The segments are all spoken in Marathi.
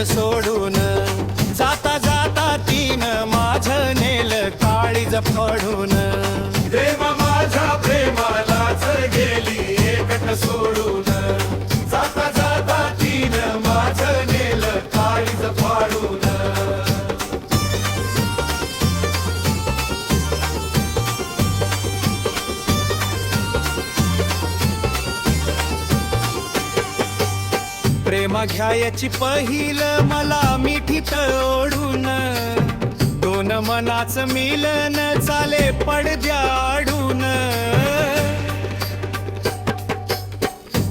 सोडून जाता जाता तिनं माझं नेल काळीज फाडून प्रेम माझ्या प्रेमालाच गेली एकट सोडून जाता जाता तिनं माझं नेल काळीज फाडून प्रेमा घ्यायची पहिल मला मिठीत ओढून दोन मनाचं मिलन चाले पडद्याआडून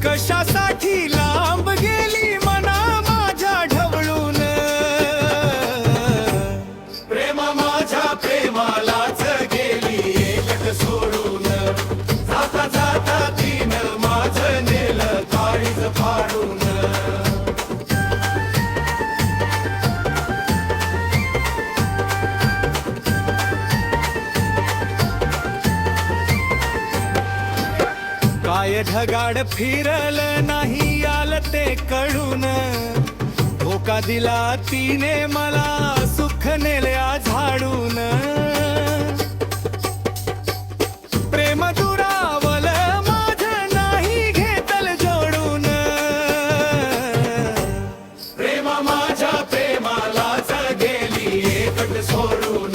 कशासाठी लांब गेली मना माझ्या ढवळून प्रेम माझ्या प्रेमालाच गेली एकट सोडून जाता जाता तिनं माझं नेल काळीज फाडून काय ढगाड फिरल नाही आलं ते कळून धोका दिला तिने मला सुख नेल्या झाडून प्रेम दुरावल माझं नाही घेतल जोडून प्रेम माझ्या प्रेमालाच गेली एकट सोडून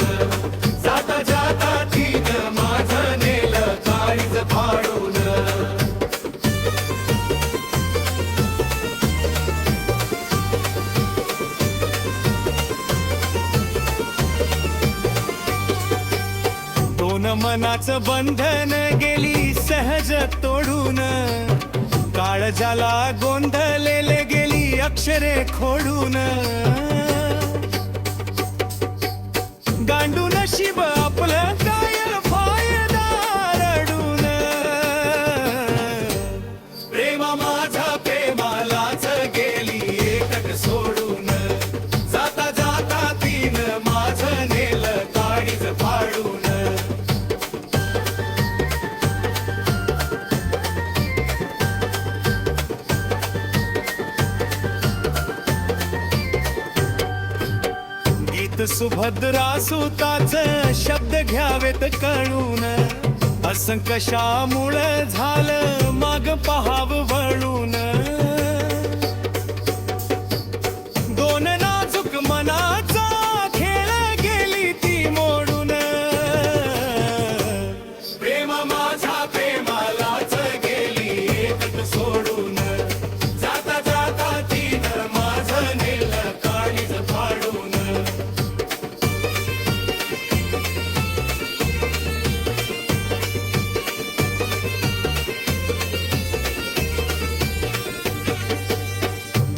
जाता जाता तिनं माझं नेल काळीज फाडून दोन मनाचं बंधन गेली सहज तोडून काळजाला गोंधलेले गेली अक्षरे खोडून गांडून शिब आपलं काय फायदा रडून प्रेम माझ्या प्रेमालाच गेली एकट सोडून जाता जाता तिनं माझं नेल काळीज फाडून गीत सुभद्रा सुताच शब्द घ्यावेत कळून असं कशामुळं झालं माग पहाव वळून दोन नाजूक मनाचा खेळ गेली ती मोडून प्रेम माझ्या प्रेमालाच गेली एकट सोडून जाता जाता तिनं माझं नेल काळीज फाडून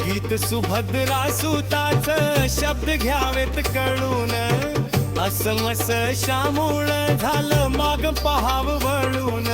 गीत सुभद्रा सुताच शब्द घ्यावेत कळून असं शामूळ झालं माग पहाव वळून